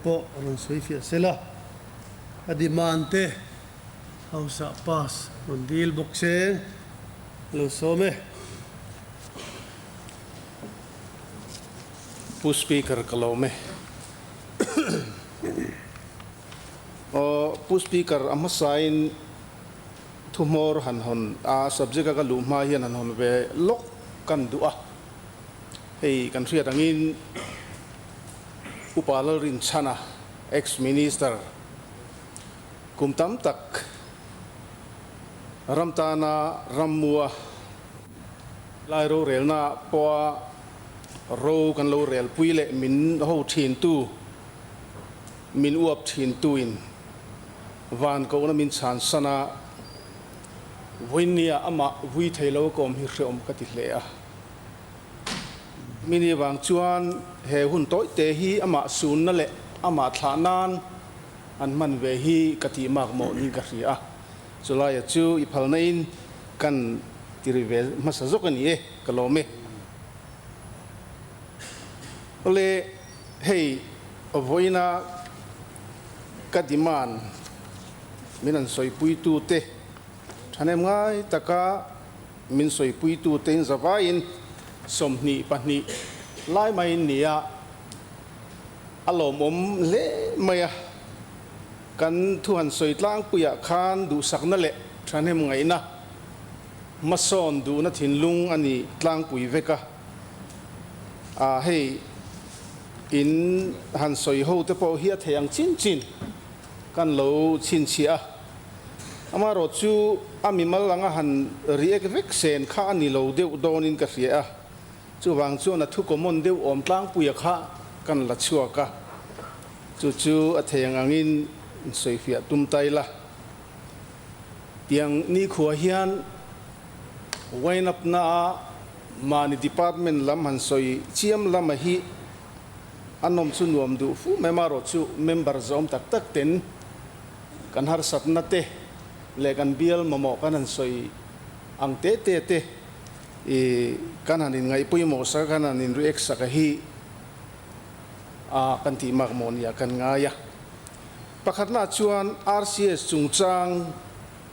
po ron suifia sila adimante hausa pas rondil bokseng lusome Pu Speaker kalome Pu Speaker amasain tumor hanhon subject ka luma hian hanhon ve lok kan dua hei kan ria dangin Pu C.Lalrinsanga ex minister kumtam tak ramtana hnuah lairo relna poa ro kan lo rel puile min ho thin tu min uap thin tuin van ko na min chan sana winia ama vui thailo kom hi hreom ka ti hle a mini wang chuan he hun toi te hi ama sun na le ama thlanan an man ve hi ka ti mak mo ni ka ria chulai chu I phal na in kan tirivel masazok ani e kalome ole hei avoina kadiman minan soi pui tu te thanem ngai taka min soi pui tu te zawain somni pani lai mai nia alom le maya kan thuan soi tlang puya khan du sakna le thanem ngai na mason du na thinlung ani tlang pui veka hei in han sawiho te po hi theyang chin chin kan lo chin chia amaro chu amimal anga han riek vek sen kha ani lo deu donin ka ria chu wang chu na thu komon deu om tlang puya kha kan la chua ka chu atheyang angin soifia tum taila tiang ni khuwa hian wain up na mani department lam han soi chiam lam hi anom chu nuam du fu memaro chu member zom tak tak ten kan har sat na te le kan bial momo kan an soi ang te kan hanin ngai pui mo sa kan hanin ru ek sa ka hi kan ti mak mon ya kan nga ya pakhat na chuan RCS chungchang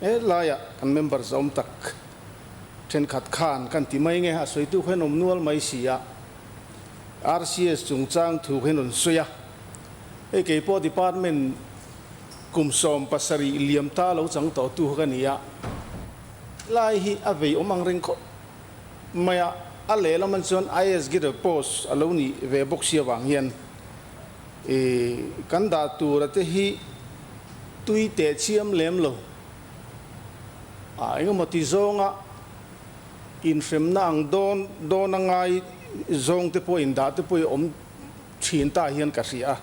laya kan member zom tak ten khat khan kan ti mai nge ha soi tu khenom nual mai sia RCS chungchang thu khenon soya e ke po department kumsom pasari liam ta lo chang to tu ka nia lai hi avei omang reng ko maya ale la man chon IS get a post aloni ve boxia wang hian kan da tu ra te hi tui te chiam lem lo enga moti zonga in frem nang don ngai zong te po in da te po om thin ta hian ka ria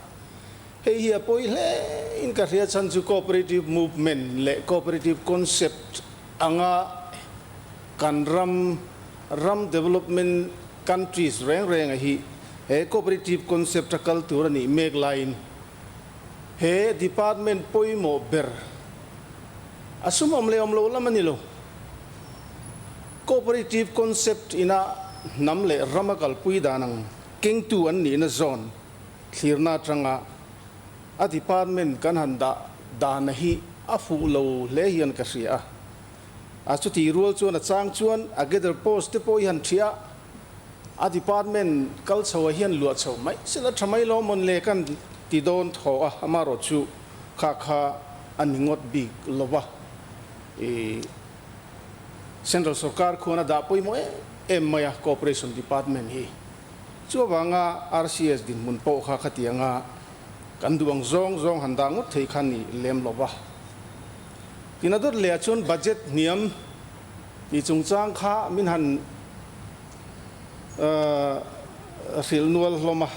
hei hi poi le in ka ria chan chu cooperative movement le cooperative concept anga kan ram development countries reng hi he cooperative concept culture ni make line he department poi mo ber asum om lo lamanilo cooperative concept ina namle ramakal pui danang king tu an ni na zone thirna tranga a department kan handa dana hi afu lo le hian ka ria a chu ti rual chuan a chang chuan a gather post te po hian thia a department kal chawa hian luat chaw mai sila thamai lo mon le kan ti don tho a amaro chu kha aningot big lova central sarkar khona da poi mo maya cooperation department hi chu wanga RCS din mun po kha khatianga kan duang zong handangut thei khani lem lova tinador le chon budget niam ti chungchang kha min han fil nual loma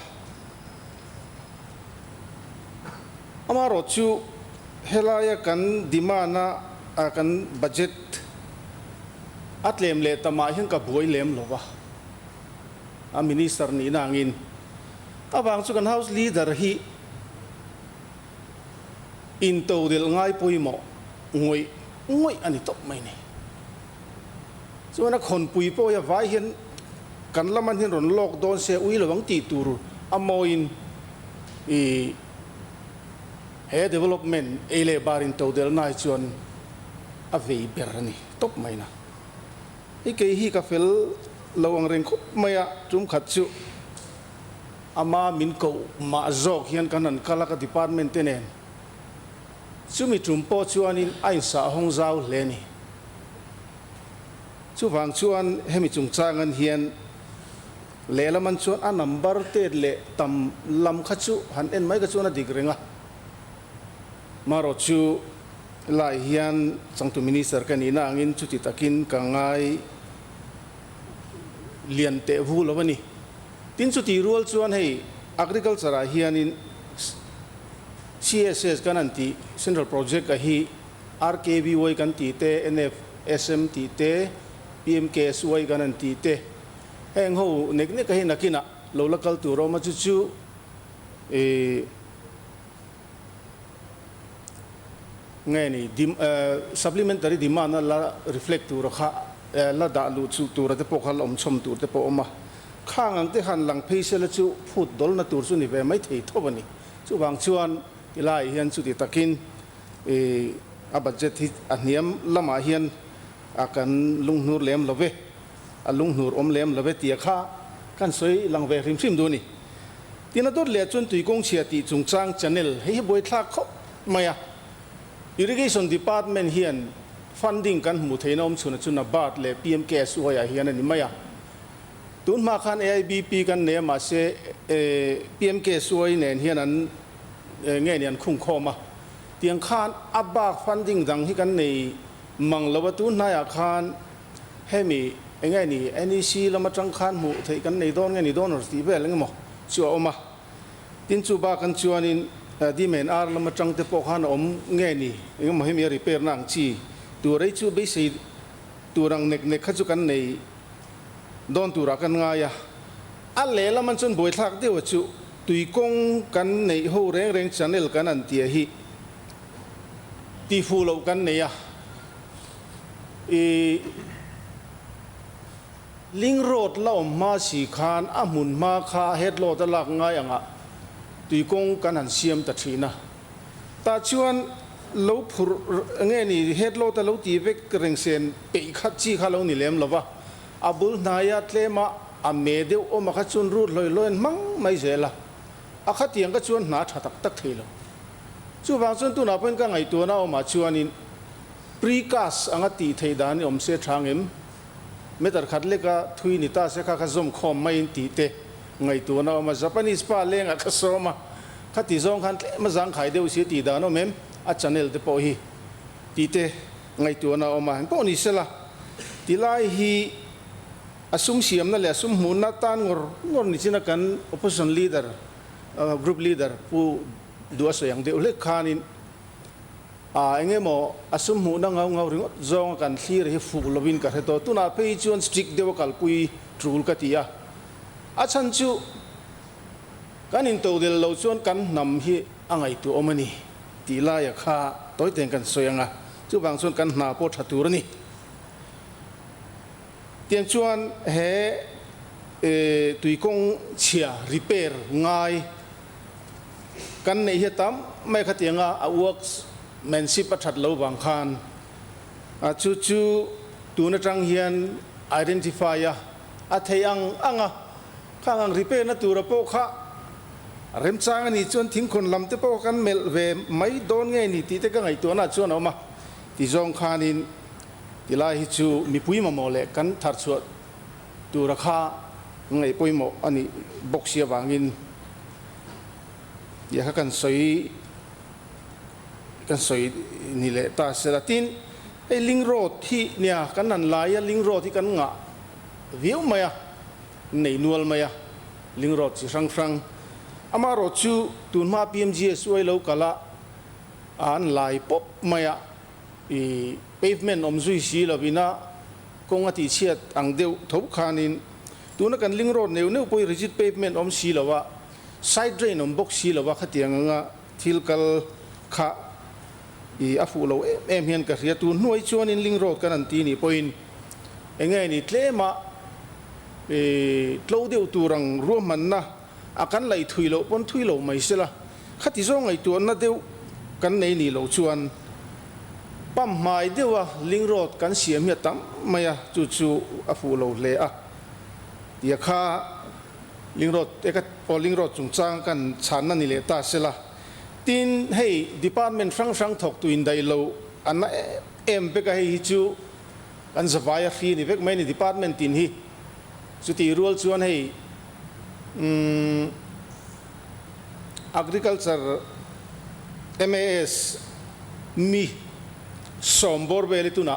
amaro chu helaya kan dimana akan budget atlem le tama hian ka buai lem lova a minister ni nangin awang chu kan house leader hi in to del ngai poimo ngoi ani top mai ni so na khon pui po ya vai hian kan laman hin ron lok don se ui lawang ti tur amoin development ele barin to del nai chuan a vei ber ani top mai na i ke hi ka fel lawang reng khup maya tum khat chu ama min ko ma zok hian kanan kalaka department tenen chumi tumpo chuanin ain sa hong zau hle ni chu wang chuan hemi chung changan hian le laman chuan a number te le tam lam kha chu han en mai ka chuan a dik renga maro chu lai hian changtu minister kanina angin chuti takin kangai lian te vu lawani tin chuti rual chuan hei agriculture a hian in CSS kan anti central project a hi RKBY kan ti te NFSM ti te PMKSY kan anti te heng ho nek ne ka hi nakina lo local tu ro ma chu chu ngai ni supplementary demand la reflect tu ro kha la da lu chu tu ra te pokhal om chom tu te po oma khang ang te han lang phaisela chu phut dol na tur chu ni ve mai thei thobani chu wang chuan ilai hian chu ti takin a budget hi a hniam lama hian akan lungnur lem love a lungnur om lem love tia kha kan soi lang ve rim sim do ni tina dot le chun tui kong chia ti chungchang channel hei boi thak khop maya irrigation department hian funding kan mu theinom chuna chuna bat le PMKSY a hian ani maya tun ma khan AIBP kan ne ma se PMKSY nen hian an nge nian khung khoma tiang khan abak funding dang hi kan nei mang lawa tu na ya khan hemi nge ni NEC lama tang khan mu thei kan nei don nge ni don ti be leng mo chu oma tin chu ba kan chuanin di men ar lama tang te po khan om nge ni mo hemi repair nang chi tu rei chu be sei turang nek nek kha chu kan nei don tura kan nga ya a le la man chun boi thak de wa chu tui kong kan nei ho reng reng channel kan an tia hi ti fu lo kan nei ya ling road la ma si khan a mun ma kha het lo ta lak nga yang a tui kong kan an siam ta thina ta chuan lo phur nge ni het lo ta lo ti vek reng sen pe kha chi kha lo ni lem lova abul naya tlema a medeu o ma kha chun rut loi loin mang mai zela a kha tiang ka chuan na tha tak tak theilo chu wang chun tu na pen ka ngai tu na o ma chuan in precast anga ti thei dan om se thangem metar khat le ka thui ni ta se kha kha zom khom mai ti te ngai tu na o ma Japanese pa leng a kha so ma kha ti zong khan ma jang khai deu si ti da no mem a channel te po hi ti te ngai tu na o ma po ni sela ti lai hi asum siam na le asum mun na tan ngor ni china kan opposition leader group leader pu dua so yang de le khanin enge mo asum mu na ngau ring zong kan thlir hi fu lovin ka heto tuna pe chuan strict dewa kal pui trul ka tia a chan chu kan in to del lo chuan kan nam hi angai tu omani ti la ya kha toy ten kan soyanga chu bang chuan kan na po thatur ni tiang chuan he tui kong chia repair ngai kan nei hi tam mai khatianga a works manship a that lo wang khan a chu chu tu na tang hian identify a theiang anga khang repair na tu ra po kha rem chang ani chuan thing khon lam te po kan mel ve mai don nge ni ti te ka ngai tu na chuan oma ti zong khanin ti lai hi chu mi pui ma mo le kan thar chu tu ra kha ngai pui mo ani boxia wangin ya kan soi ni le ta selatin e ling road thi nia kan nan lai ya ling road thi kan nga viu maya nei nual maya ling road chi sang ama ro chu tun ma PMGS wai lo kala an lai pop maya pavement om zui si lo bina kong ati chiat ang deu thop khanin tuna kan ling road neu poi rigid pavement om si lo wa side drain om box si lo wa khatiang nga thilkal kha afu lo em hian ka ria tu hnuai chuan in ling road kan an ti ni point engai ni tlema tlo deu turang ruam man na akan lai thui lo pon thui lo mai sela khati zo ngai tu na deu กันในนี่เราชวนปั๊มหมายเดียวว่าลิงโรดกันเสียมีตั้มไม่อะจู่ๆอาฟูเราเละเดี๋ยวข้าลิงโรดพอลิงโรดจุงจ้างกันฉันนั่นนี่เลยตาเสละทีนให้ดีพาร์ตเมนต์ฟังถกตัวอินได้เราอันนั้นไปก็ให้จู่อันสบายฟีนี่เพ็กไม่ในดีพาร์ตเมนต์ทีนฮีสุดที่รัวชวนให้agriculture MAS มีสมบูรณ์เวลิตุนะ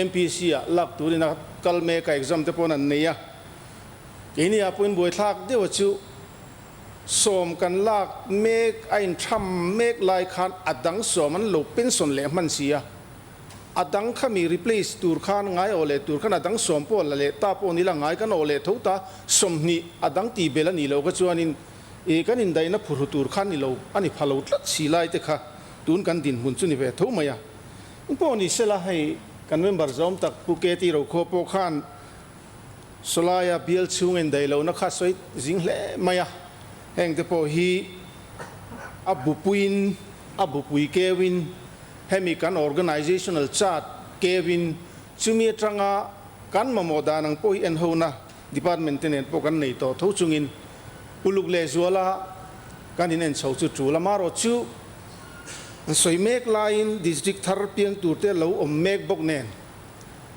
MPC หลักตัวนี้นะคัลเมก exam เตปอนันเนี่ยทีนี้อาปุ่นบวยทักเดี๋ยวจู่สมกันหลักเมกไอ้ทำเมกลายคันอดังสมมันหลบเป็นส่วนเล็กมันเสียอดังข้ามี replace ตูร์ขันง่ายโอเลตูร์ขันอดังสมปอละเลตาปอนี่ละง่ายกันโอเลทุกตาสมนี่อดังตีเบลนี่เราก็ชวนนินกันอินได้นะผู้ตูร์ขันนี่เราอันนี้พาเราตัดสีลายเตะค่ะตูนกันดินหุ่นจุนี่เวทุกมา呀ปอนี่เสละให้กันเมมเบอร์จอมตักภูเก็ตที่เราโคปอขันสลายเบียลชูเงินได้เรานักข้าสวยจิงเล่มา呀แห่งเตปอฮีอับบุปุยเควินให้มีการ organizational chart เควินชุมีตรังกันมาโมดานังพอยเอ็นโฮนะ department เนี่ยพวกกันในต่อทุกจุงินอุลุกเลซัวละกันอินเอ็นชาวจู่ละมารอชูสวยเมกไลน์ district ทาร์เปียงตัวเตะเราอมเมกบกเนน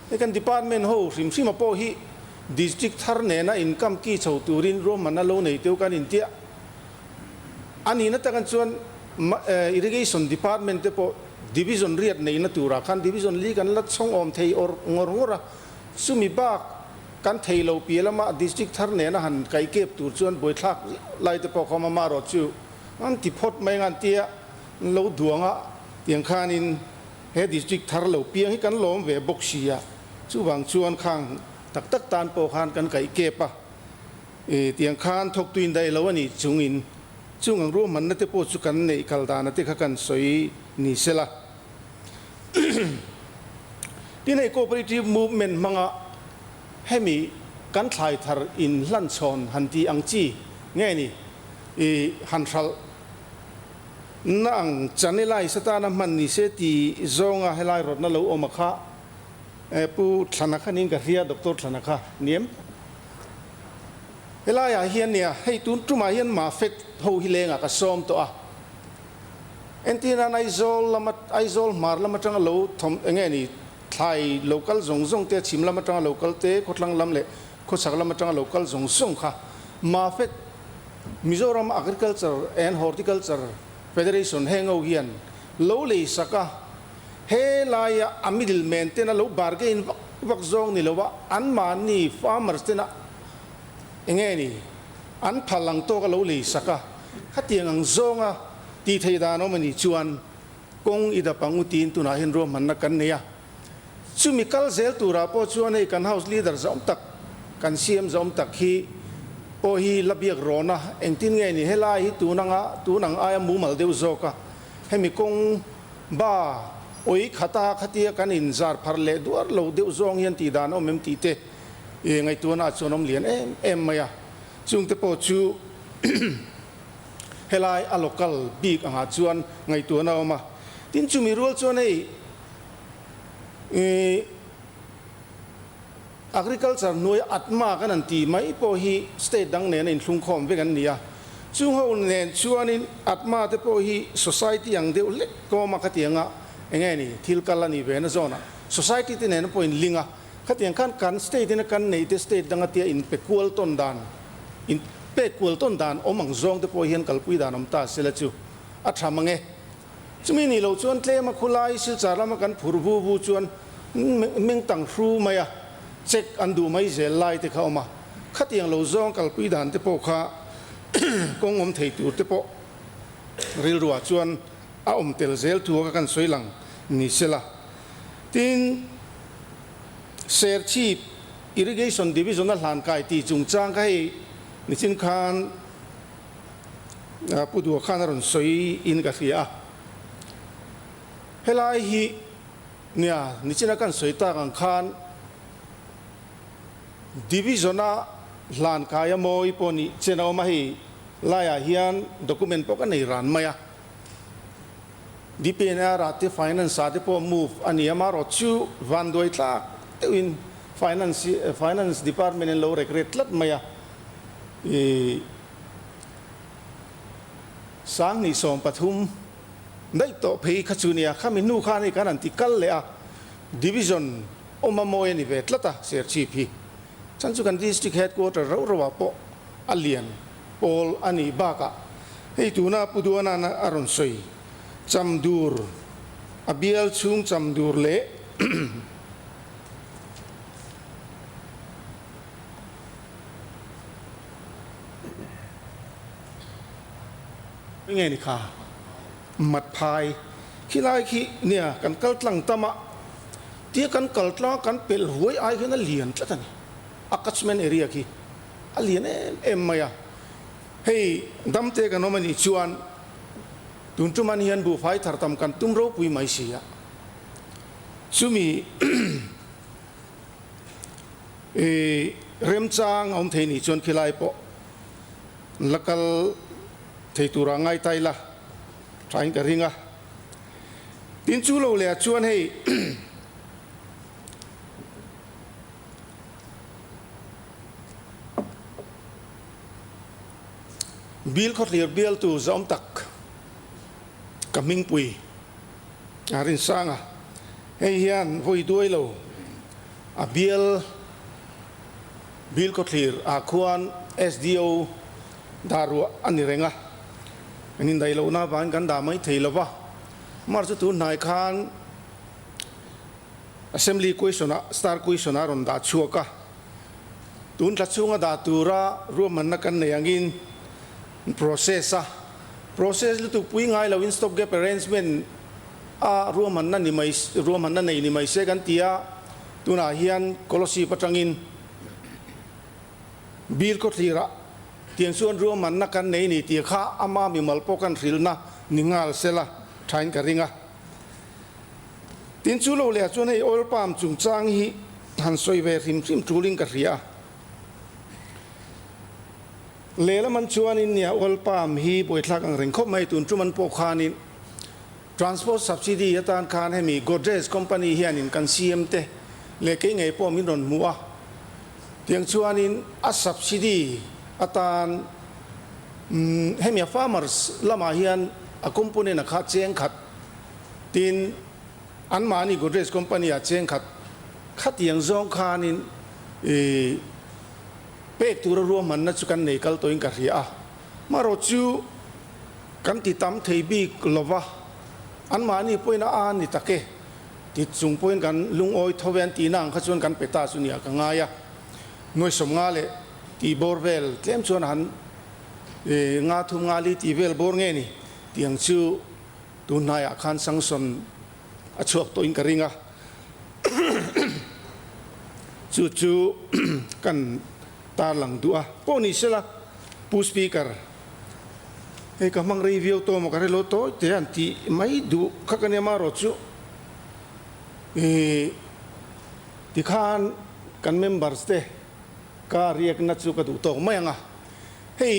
ในกัน department โฮริมซิมาพอฮี district ทาร์เนนะอินคัมกี้ชาวตูรินรวมมันนั่นเราในเตียวกันอินเตียอันนี้นั่นแต่กันส่วน irrigation department เตปอdivision เรียดในนัตุระคัน division ลีกันลัดส่งอมเทยอร์งอร์งอระสุมีบ้ากันเทยเราเปียละมา district ทาร์เนนะหันไก่เก็บตัวส่วนบวยทักไล่เตปอเขามารอจูอันที่พดไม่งานเตียเราดวงเตียงคานินเฮ district ทาร์เราเปียให้กันล้อมเวบกเสียจู่บางชวนข้างตักตานโปคานกันไก่เก็บเตียงคานทกตุนได้แล้ววันนี้จุงอินจุงอังรู้มันนั่นเตปอจุกันในคัลดานั่นเตขกันสวยนี่เสละที่ใน cooperative movement มังให้มีการถ่ายทาร์อินลันชอนหันตีอังจีง่ายนี่หันทัลนั่งจันนี่ไล่สตาร์น้ำมันนี่เสตีจงให้ไล่รถนั่นเราอมาค่ะผู้ธนาคารนิงกับเฮียดรธนาคารเนี่ยเวลาอย่างเฮียเนี่ยให้ตุ้มมาเฮียนมาเฟกหูฮิเลงกับซ้อมตัวเอ็นที่นั่นไอโซลละมัดไอโซลมาละมัดจังเราทำไงนี่ไทย local จงเตะชิมละมัดจัง local เตะขดลังลำเละขดสักละมัดจัง local จงค่ะมาเฟก Mizoram Agriculture and Horticulture Federation แห่งเอาเฮียนโลเลยสักเฮลายอามิดเมนเตนะเราบาร์เกนวักจงนี่เราว่าอันมานี่ farmers เตนะไงนี่อันพลังโตก็เราเลยสักขัดเตียงจงตีเทดานอมันนี่ชวนกงอิดาปังอุตินตุนาเห็นรวมมันนักกันเนี่ยชุมิคัลเซลตุราพอชวนให้กัน house leader จอมตักกันเสียมจอมตักฮีพอฮีระเบียกรอนะเอ็งตินไงนี่เฮลายฮีตูนังอายมูมัลเดวโซกะให้มีกงบ้าโอ้ยขัตยกันอินซาร์พาร์เลดัวเราเดวซองยันตีดานอมเมมตีเตไงตัวน่าชวนอมเลียนเอ็มมายาจุงเตปอชูเฮลายอโลกัลบีกอาชวนไงตัวน่ามาทินจูมีรัวชวนให้agriculture หน่วยอัดมากันนั่นตีไม่พอฮี state ดังเนี่ยในทุ่งคอมเวกันเนี่ยจุงเขาเนี่ยชวนนี่อัดมาแต่พอฮี society อย่างเดียวเล็กก็มาขัดยังไงนี่ทิลกัลนี่เวนะโซนะ society ที่เนี่ยพออินลิงขัดยังกัน state ที่นั่นกันในที่ state ดังที่อินเป็กควลต้นดานอินเป็กควลต้นดานอมังซองแต่พอเห็นกัลปุยดานอมตาเสละจูอัดทำมังเงจุมีนี่เราชวนเทมาคุลายสิจารามากันผูบูชวนเมงตังครูมาเช็คอันดูไม่เจไล่ที่เขามาขัดยังเราซองกัลปุยดานที่พอข้ากงอมเทตูที่พอริลรัวชวนอาอมเตลเซลทัวกันสวยหลังนี่เสละทินเซอร์ชีพ irrigation division นั่นหลานกายตีจุงจ้างให้นิสินคานผู้ดูข้านรอนสวยอินกับเสียเฮลายฮีเนี่ยนิสินกันสวยตากันคาน division น่ะหลานกายมอยปนีเชนเอามาให้ลายเฮียน document พวกกันในร้านมา ดิเป็นอาราติ finance อาติพอ move อันนี้มารอชูวันโดยตากเอวิน finance department เราเรียกลัดมาสร้างนิสมปฐุมได้ต่อเพย์ขจุนียข้ามินูข้านี่กันอันติกัลเลยอะ division อมโมยนี่เวทละตาเสียชีพีฉันสุกัน district headquarter เราว่าปออเลียนปอลอันนี้บากะให้ตูน่าปุดวนานะอารอนซอยจำดูร์อเบียลชุงจำดูร์เละเป็นไงนี่ค่ะมัดพายขี้ลายขี้เนี่ยกันกัลตังตมะที่กันกัลตลากันเปิลหวยไอ้คนนั้นเลียนแล้วท่านอาคัชเมนเอเรียขี้เลียนเอ็มมายาเฮ้ยดัมเตกันโนมันอิจวนตุนจุมันเฮียนบุไฟทาร์ตัมกันตุมโรปุยไม่เสียซูมีเริ่มจางอมเทนิจวนขี้ลายปอลักลเทตุรังไงไตละทายกันริงอ่ะตินจูโลเลยชวนให้บิลเขาเรียกบิลตัวจอมตักกับมิงปุยอารินสังอ่ะให้เฮียนพอยด้วยเราบิลเขาเรียกอาควาน SDO ดารัวอันนี้เร่งอ่ะอันนี้ได้เราหน้าบ้านกันดาไม่ถี่แล้ววะมาร์จุตุนนายขาน Assembly Questioner Star Questioner รอนดาชัวกะตุนทัดช่วงดาตูระรวมมันนักกันในอย่างอิน process ลุตุปุยง่ายเรา in stop gap arrangement รวมมันนั่นนี่ไม่เสกันที่ตุนอาเฮียนโคลสีปัจจังอินบิลก็ทีระเตียงส่วนรวมมันนักกันในนี่ที่ข้าอามามีมัลปกันริลนะนิงาลเซล่าทายกันริงอ่ะตินชูโลเลียส่วนให้ออยล์ปาล์มจุงจางฮีหันสวยเวริมทูลิงกันเรียเลละมันชวนอินเนี่ยออยล์ปาล์มฮีบวยทักอังเริงคบไม่ตุนจุมันปกคานิน transport subsidy ยตานคานให้มี Godrej company เฮียนินกัน CMT เลกไงพอมินนมัวเตียงชวนอินอัส subsidy อาตานให้มี farmers ละมาเฮียนอาคุมปุเนนักขัดเชียงขัดตินอันมานี่ Godrej company อาเชียงขัดอย่างจงคานินเป็กตัวรวมมันนัดกันในกัลตัวอินกัรีอามาโรจูกันติดตามเทบีกลวะอันมานี่พูดน่านี่ตะเกติดจุงพูดกันลุงโอยทเวนตีนังขัดชวนกันเปตาสุนียกังไงอะหน่วยสมงาเลที่บอร์เวลเต็มชวนหันงาทุ่งงาลีที่เวลบอร์เงนี่เตียงชูตุนนายอาคารสังสนอชวกตัวอินกริงะจู่กันตาหลังดัวพวกนี้เสละผู้สปีกเกอร์เฮ้ยกำลังรีวิวตัวมันก็เรื่องโตแต่อันที่ไม่ดูข้ากันยังมารอจู่ที่ข้านกันเมมเบอร์สเตก็เรียกนัดจู่กันดูโตไม่ยังอ่ะเฮ้ย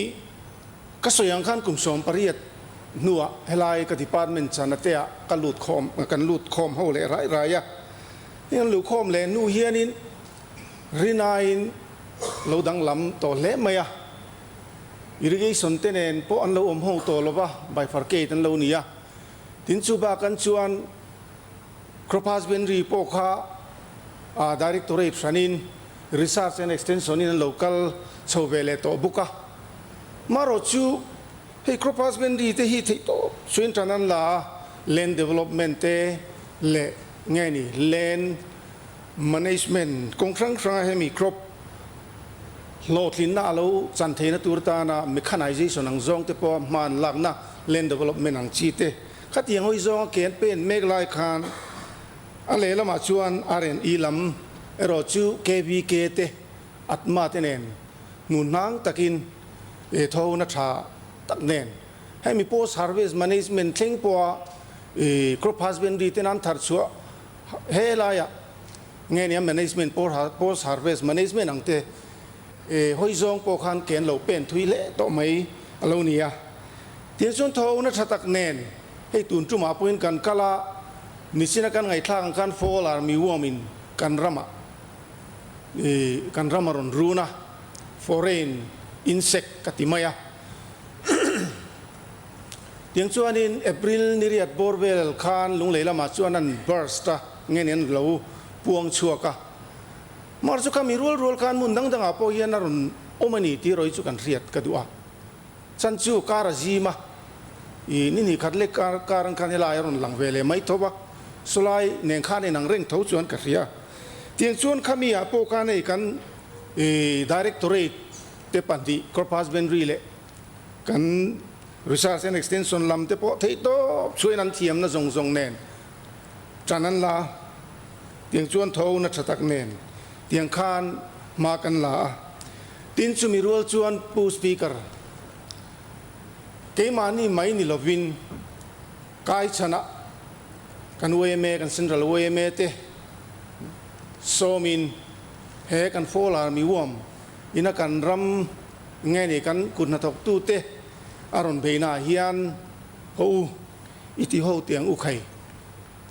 ก็ส่วนยังข้านกลุ่มสมปริยัติหนัวเฮลัยกับดีพาร์ตเมนต์ชนะเตะกันลูดคอมเขาเลยไรอะนี่กันลูดคอมเลยนู่เฮียนินรีนายเราดังลำตัวเละไหมอะirrigation เต้นเองพวกอันเราห้องตัวเราปะใบฟาร์เกตันเราเนี่ยทิ้งชูบากันชวนครบ husbandry พวกข้าdirectorate ชันิน research and extension ใน local ชาวเวเลโตบุกะมารอจูให้ครบ husbandry เตหิที่โตส่วนนั้นละ land development เตเละไงนี่ land management คงครั้งให้มีครบโลดลินน่าเราจันเทนตัวตานะ mechanization อังจงเตปอมันหลักนะ land development อังจีเตขัดยังห้อยจงเกณฑ์เป็นเมกไลคานอะไรละมาชวน R&E ลำรอจู KVK เตอัตมาเตเนนนุนนางตะกินทาวนัชชาตักเนนให้มี post harvest management เช่งปัวcrop husbandry เตนันทัดชัวเฮลายะไงเนี่ย management post harvest management อังเตห้อยจงพวกขันเกณฑ์เราเป็นทุยเละต่อไม่เราเนี่ยที่ส่วนทาวนัชชาตักเนน ให้ตุนจุมาปุ่นกันกะละนิสินักันไงทางกันโฟลาร์มีวัวมินกันรำกันรำรอนรูนะ foreign insect กติมายะเตียงชวนนินเอพริลนิริยัดบอร์เวลคานลุงเลยละมาชวนนั้น burst เงี้ยนเราพวงชัวกะมาสุขามีรัวกันมุนดังอาโปเฮียนรุนโอมันนี่ที่เราจุกันเรียดกันดูอ่ะฉันชูการาจีมานี่ขัดเล็กการังคันเฮลายรุนหลังเวลไม่ทว่าสลายเนียงข้าในหนังเร่งเท้าชวนกันเรียเตียงชวนขามีอาโปกันในกันdirectorate เตปันดี crop husbandry เลยกัน research and extension ลำเตปอที่โตช่วยนันเทียมนะทรงเนนจากนั้นละเตียงชวนเท้านัชตักเนนเตียงข้านมากันละตินสุมีรัวชวนผู้สปีกเกอร์เกมานี่ไม่นิลวินกายชนะกันเวเมกันเซ็นทรัลเวเมเตโซมินเฮกันโฟลาร์มีวอมอินักกันรำเงี้ยนี่กันกุนทกตูเตอารอนเบนาเฮียนฮูอิติโฮเตียงอุไข่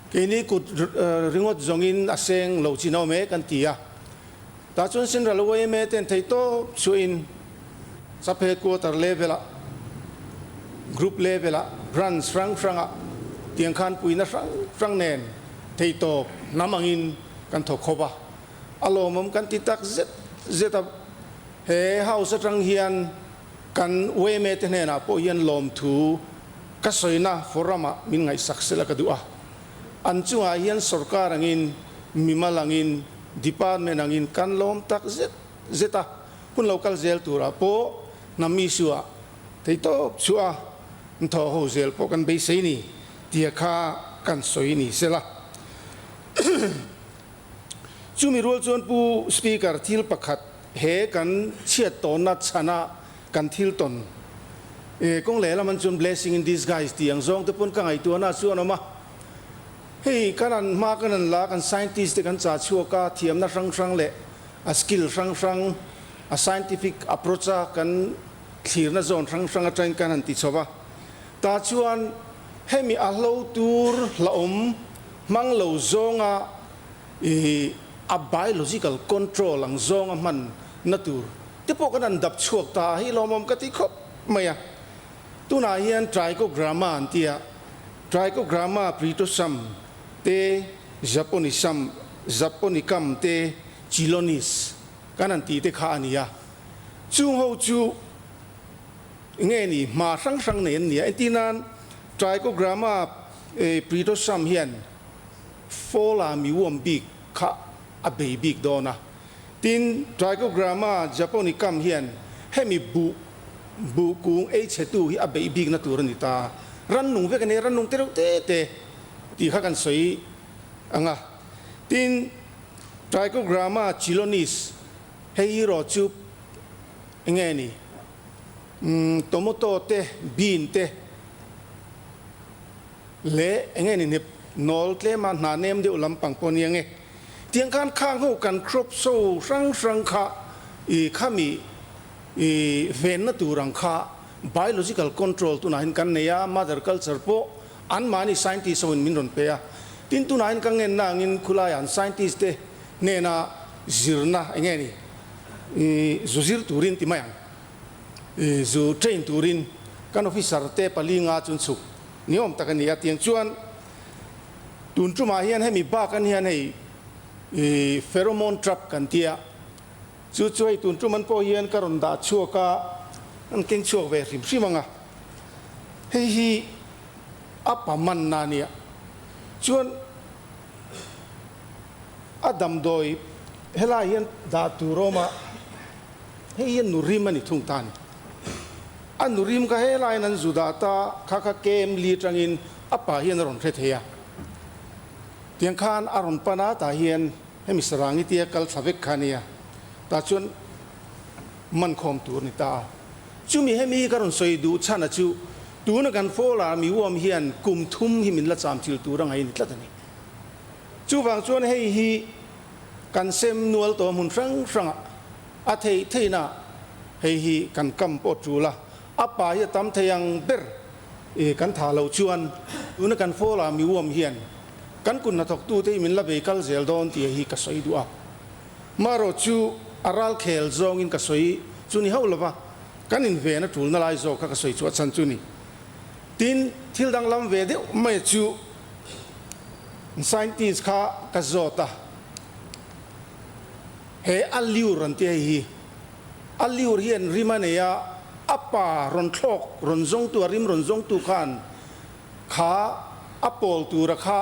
เกนี้กุดริงวดจงอินอาเซงเหลาจีนเอาเมกันตีอะแต่จนเซ็นทรัลเวเมเตนไทโตช่วยสัพเพกัวตร์เลเวละกรุ๊ปเลเวละรันฟรังอะเตียงคันปุยนะฟรังเนนไทโตน้ำมังอินกันถกขบะอารมณ์กันติดตักเจตเฮเฮาสตรังเฮียนกันเวเมเตเนนะพอเฮียนลมทูกัสอยนะฟอรัมมินไงสักเสละกดูอ่ะอันจูอาเฮียนสรการังอินมิมาลังอินดีพาร์ตเมนต์อินกันลมตักเจตคุณโลคัลเซลตูระโปนามิชัวที่โตชัวนั่นทอโฮเซลโปกันเบสนี่เดียข้ากันสอยนี่เสละจูมีรัวจวนผู้สปีกเกอร์ทิลประคัดเฮกันเชียดตนนัดชนะกันทิลตนกงเล่ละมันจวน blessing in disguise ที่ยังทรงแต่ปุ่นกังไอตัวน่าส่วนออกมาเฮ้กันนั้นมากันนั้นละกัน scientist กันจ่าชัวก้าเทียมนัดรังเละskill รังscientific approach กันขีดนัดโซนรังอาจารย์กันนั้นติดชอบตาชวนให้มีอาโลตูร์ละมังเหลาซงbiological control หลังซองมันนัตูร์ที่พวกนั้นดับชวกตาให้เรามองกติคบไม่อะตัวนายเฮียนไตรโกกรามาอันที่ไตรโกกรามาปริโตซัมเตญี่ปุ่นิคัมเตจิโลนิสกันอันที่เตข้านี่อะจูงหูจูเงี้ยนี่มาสังเนียนเนี่ยไอ้ที่นั้นไตรโกกรามาปริโตซัมเฮียนโฟลามีวอมบิกข้าอาเบบิกโดนะทินไตรโกกรามาญี่ปุ่นิคัมเฮียนให้มีบุกุงตูฮิอาเบบิกนัตุรนิตารันนุ่งเวกันเนรันนุ่งเตที่ข้ากันสวยอ่ะทินไตรโกกรามาจิโลนิสให้ยีโรจูบเงี้ยนี่โตโมโตเตบีนเตเละเงี้ยนี่นอลเตมันหนาเนมเดียวลำปังปนยังไงเตียงการข้างหูกันครบโซ่รังค่ะข้ามีเวนนัตูรังค่ะ biological control ตัวนั้นกันเนี่ย mother culture พวกอันมานี่ scientist ส่วนมินรอนเปียทินตัวนั้นกันเงินนางเงินคุลายัน scientist เนี่ยนะจิรนะเงี้ยนี่จูจิรตูรินที่มายังจูเทรนตูรินกัน officer เตปลีงาจุนสุกนิยมตะกันเนี่ยเตียงชวนตุนจุมาเฮียนให้มีบ้ากันเฮียนให้เฟโรโมนทรัพกันเตียช่วยตุนจุมันพอเฮียนการุนดาชัวกะนั่นเก่งชัวเวริมสิมังอ่ะเฮ้ยอัปปะมันนานี่ชวนอดัมโดยเฮลาเฮียนดาตูโรมาเฮียนนุริมันนี่ทุ่งตานอันนุริมก็เฮลานั้นจุดาตาข้าเกมลีจังอินอัปปะเฮียนรอนเทเทียเตียงคานอารมณ์ปนาตาเฮียนให้มิสรางนิเตียกัลสเวกคานียตาชวนมันคอมตัวนิตาจูมีให้มีการสวยดูชาณจูตัวนักการโฟลามีวอมเฮียนกุมทุ่มหิมินละจามจิลตัวรังไงนิตละตันนี้จูฟังชวนให้ฮีกันเซมนวลตัวมุนรังอาเทน่าให้ฮีกันกำปอจูละอัปปะยะตามเทียงเบร กันถาเราชวนอุณกันโฟลามีวมเฮียนกันกุนนัทกตูที่มินละเบกัลเซลดอนที่ฮีกสอยดูอ่ะมาโรจูอารัลเคลซองอินกสอยจุนี่เขาละปะกันอินเวนะทูลนาไลโซกกสอยชวดสันจุนี่ทินทิลดังลำเวเดไม่จูscientist ข้ากระโจตาเฮอัลลิวรันเตียฮีอัลลิวเฮียนริมาเนียอัปปารอนทอกรอนซงตัวริมรอนซงตัวขันข้าอัปโปลตัวราคา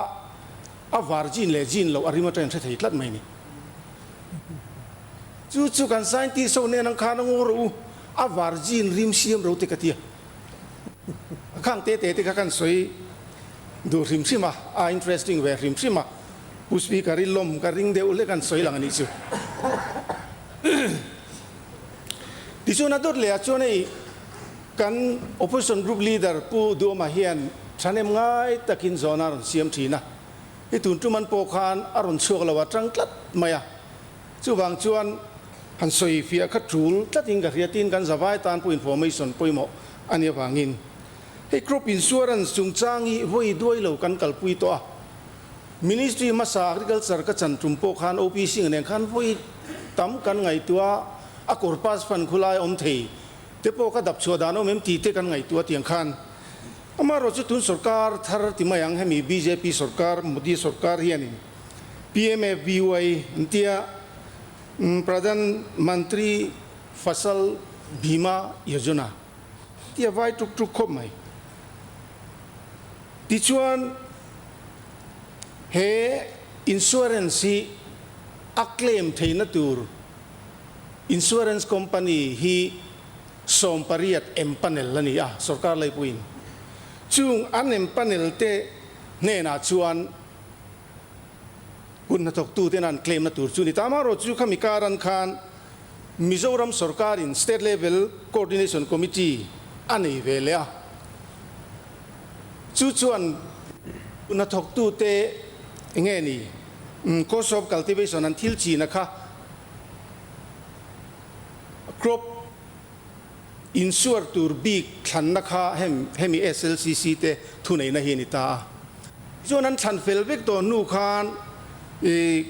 อวาร์จินเลจินเราอริมาเตนเสถียรลัดไหมนี่จู่ๆกัน scientist โซเนนังข้านังรู้อวาร์จินริมเชียมเราติกเตียข้างเตะติกันสวยดูริมซิมาinteresting เวริมซิมาผู้สปีกริลมการิงเดอุเลกันสวยหลังนี้จูดิฉันนัดเลยช่วงนี้กัน opposition group leader ผู้ดูมาเฮียนฉันเอ็มง่ายตะกินโซนารเสียมทีนะที่ตุนจุมันโปคานอารมณ์ชั่วละว่าจังกลัดมาอ่ะจู่บางชวนหันสวยเฟียขัดจูลตัดอิงกับเรียตินกันสบายตานผู้ information ผู้หมออันนี้บางอินให้ครบ insurance จุงจ้างอีไว้ด้วยเรากันกัลปุยตัว ministry มาสา agriculture ก็จันจุมโปคาน OPC เนี่ยขันไว้ตั้มกันไงตัวอากอร์ปัสฟันคุลายอมเทเทปโปก็ดับชัวดานอมเอ็มตีเตกันไงตัวเตียงขันอามาเราจะตุนสกรทาร์ติมายังให้มี BJP สกรมุดีสกรเฮียนิน PMFBY เตียประธานมันตรีฟัสลบีมาโยจนาเตียไว้ทุกๆครบไหมดิชวนเฮอินชัวเรนซ์อักเลมเทนตูร์อินชัวเรนซ์คอมพานีฮีสมปริยัตเอ็มพาเนลนี่อ่ะสกัดเลยพูดจุงอันเอ็มพาเนลเตเนน่าชวนคุณนัทกตูเตนันเคลมนัตูร์จุนี่ตามารถจูขมิการันคานมิโซรัมสกัดอิน state level coordination committee อันนี้เวลาจู่ๆอันนัทกตูเตเงี้ยนี่cost of cultivation นั้นทิลจีนะคะครบ insure ตัวบีกฉันนะคะให้มี SLCC เตทุนไหนนะเฮนิตาส่วนนั้นฉันเฟลเวกตัวนูคาน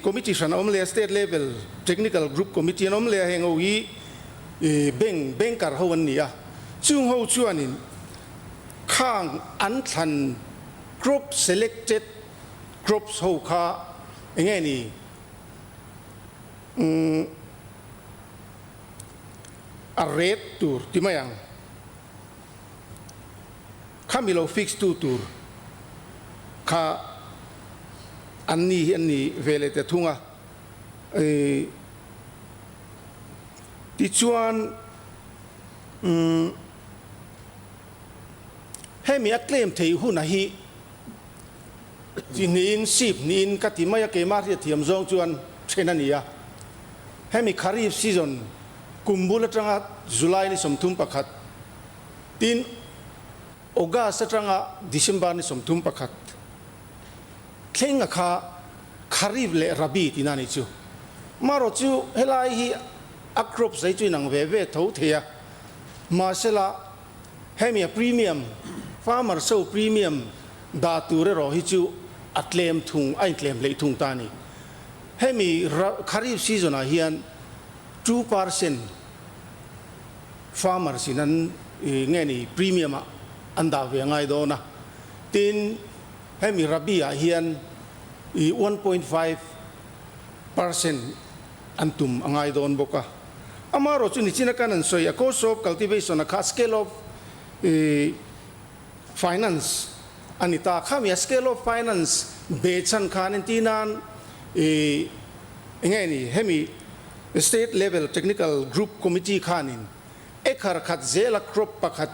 committee ฉันอมเลีย state level technical group committee อมเลียแห่งเอาอีเบ่งการหัววันนี้ซึ่งเขาชวนนี่ข้างอันฉัน group selected group เขาค่ะอย่างงี้นี่arrest ตัวที่มาอย่างข้ามีเรา fix ตัวข้าอันนี้เวลาแต่ทุ่งที่ชวนให้มีอักเลมเที่ยวหุ่นฮีจีนินสิบนินกัติมายาเกมาที่เทียมจงชวนเช่นนั้นเนี่ยให้มีคารีฟซีซันกุมบุลตรังจุลัยนี่สมทุมปักขัดตินออกัสตรังดิเซมบาร์นี่สมทุมปักขัดเข่งข้าคารีฟเลรับบีที่นั่นนี่จูมารจูเฮลัยฮีอักรบใส่จุยนังเวเวทเอาเทียมาเสละให้มีพรีเมียมฟาร์มร์โซ่พรีเมียมดาตูเรอฮิจูอัตเลมทุงไอเคลมเลยทุงตานี่ให้มีคารีฟซีซันเฮียน 2% ฟาร์มร์สินั้นเงี้ยนี่พรีเมียมอันดาเวียงไงโดนะตินให้มีรับบีเฮียน 1.5% อันตุมไงโดนบกะอามารถจุนิชินักการนั้นสวย cost of cultivation นะ scale of finance อันนี้ตาข้ามี scale of finance เบชันคานินตีนันไงนี่ให้มี state level technical group committee ขานินขารขัดเจลครบปักขัด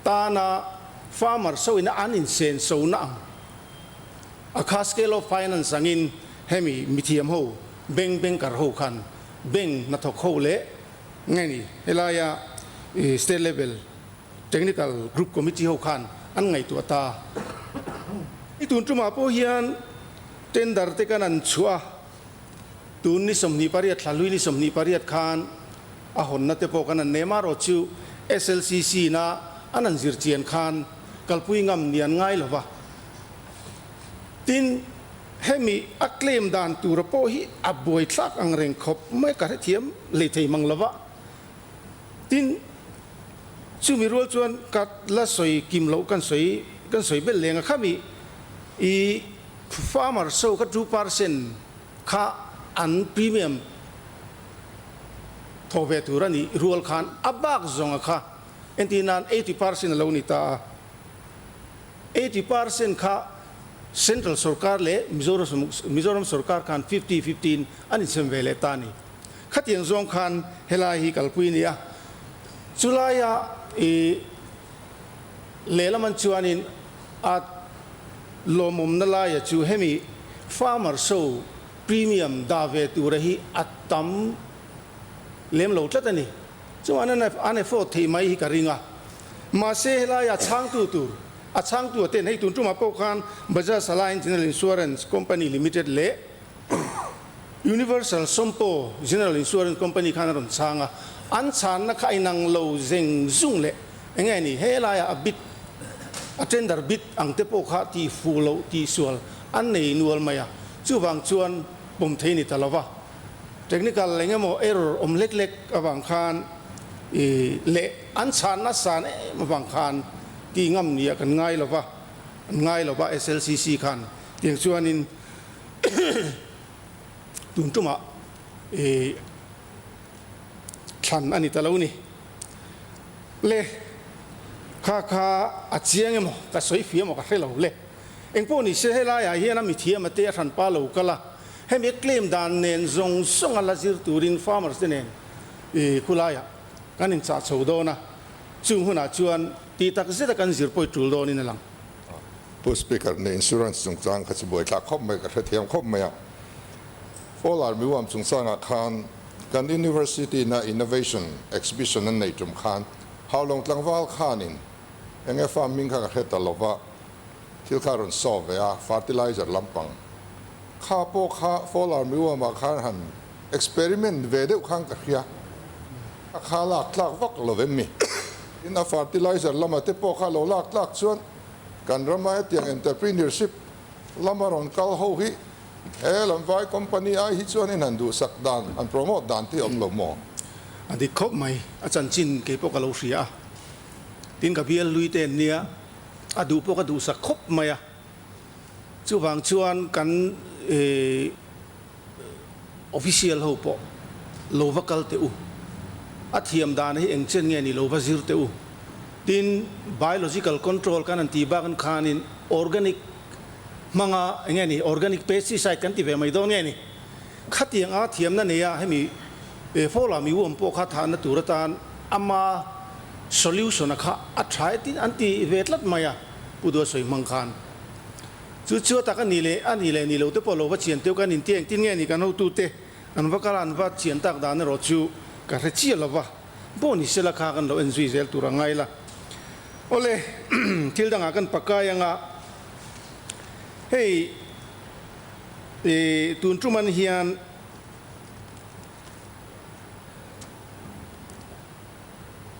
ตานา farmer สวินอันอินเซนสวนังอาคา scale of finance อังินให้มีเทียมหูเบ่งการหูขันเบ่งนัทกหูเละไงนี่เฮลายา state level technical group committee หูขันอันไงตัวตาอีตุนจุมาโพเฮียนเต้นดาร์เตกันนันชัวตุนนิสมนิปาริยัตลุยนิสมนิปาริยัตขันอาหอนนัตเตโปกันนันเนมาโรชิว SLCC นะอันนั้นจิรเจียนขัน กัลปุยงำเนียนง่ายหรอวะตินให้มีอักเลมดานตูระโปฮิอับบวยทักอังเร่งขบไม่กระเทียมเลยเทมังละวะตินชูมีรัวจวนกัดละสวยกิมเหลากันสวยเป็นเลงอะข้ามีอีฟาร์มร์โซ่กัด2%ค่าอันพรีเมียมทเวตูรันี่รัวขันอับบักจงอะค่ะเอ็นที่นั้น80%เหล่านี้ตา80%ค่ะเซ็นทรัลสุรการเล่มิโซรัมสุรการขัน50-15อันนี้เสมเวเลตานี่ขัดยังจงขันเฮลาฮิกัลปุยนี่อะจุลายะเลละมันชวนินอัดโลมุมนั่นลายจูเฮมีฟาร์มร์โซ่พรีเมียมดาเวตูระฮีอัตตัมเลี้ยมโหลดแล้วนี่จวนอันนี้โฟร์ที่ไม่ฮิการิงะมาเซฮลายะช่างตัวช่างตัวเต้นให้ตุนจุมาโปคันบริษัทสลายเจเนอเรลอินชัวเรนซ์คอมพานีลิมิเต็ดเล่ยูนิเวอร์แซลสมโปเจเนอเรลอินชัวเรนซ์คอมพานีขนาดนั้นช่างอันฉันนักไอ้นางโลเซงซุ่งเล่ยังไงนี่เฮลายะบิดอัตเทนดาร์บิดอังเตโปขาที่ฟูโลที่สวลอันนี้นัวมา呀จู่บางชวนปุ่มเทนิตลอดว่าเทคนิคอะไรเงี้ยโมเอรอร์เล็กๆบางคานเละอันฉันนัสสานบางคานที่ง่ำเนี่ยกันง่ายหรอวะ SLCC คันเตียงชวนนินตุนตุมาฉันอันนี้ตะลุนี่เละข้าอาเจียงมั้งก็สวยเฟี้ยมก็เท่าเราเละเอ็งพวกนี้เสียให้ลายเฮียน้ำมีเทียมเตะฉันป้าเราก็ละให้มีเคลมดานเนนซงส่งอะไรสิตูรินฟาร์มร์สเนนคุลายกันอินซาโซโดนะจุ่มหัวหน้าชวนตีตักเสียกันสิรปอยจูโดนี่นั่นหลังผู้สปีกเกอร์ในอินชูรันส์สงสารเขาจะบ่อยทักคบไม่กระเทียมคบไม่ฟอลาร์มีความสงสารอาคารกัน University นะ Innovation Exhibition นั่นในจุ่มคานhow long ตั้งวัลคานินยังไงฟาร์มิงข้ากระเทตลอว่าที่ข้ารุนสอบเวีย fertilizer ลำปังข้าพวกข้าฟอลาร์มีความอาคารหัน experiment เวเดอข้างกระเทียข้าลักวักโลเวมีอินอา fertilizer ลำมาเตปข้าโลลักส่วนกันรำมาเตียง entrepreneurship ลำมารอนกัลโฮฮิลำไว้คอมพานีไอฮิส่วนนี้นันดูสักดานอันโปรโมทดานที่อมโลโมอันที่ครบไหมอาจารย์จินเก็บพวกเราเสียตินกับพี่ลุยเตนเนี่ยดูพวกดูสักครบไหมจู่บางชวนกันofficial เขาพอโลวักลเตอุอัฐิมดานให้เองเช่นไงนี่โลวัซิรเตอุติน biological control กันอันที่บ้านขานิน organic มังอ่ะไงนี่ organic pesticide กันที่เวไม่โดนไงนี่ขัดยังอัฐิมนั่นเนี่ยให้มีฟอลามีวัวพวกข้าทานตุรตานอามา solution นะคะอัฐายตินอันที่เวทลัดมาอ่ะผู้ดูสวยมังคันจู่ๆตากันนี่เลยอันนี้เลยนี่เราเตปโลว่าเชียนเตียวกันนินเตียงตินไงนี่กันเอาตูเตอันว่าการอันว่าเชียนตักดานเราจู่กันเชียร์ละวะบ่นี่เสละข้ากันเราเอ็นซีเซลตุรังไงล่ะโอเล่ทิลดังอากันปากกายังอ่ะเฮ้ยตุนจุมันเฮียน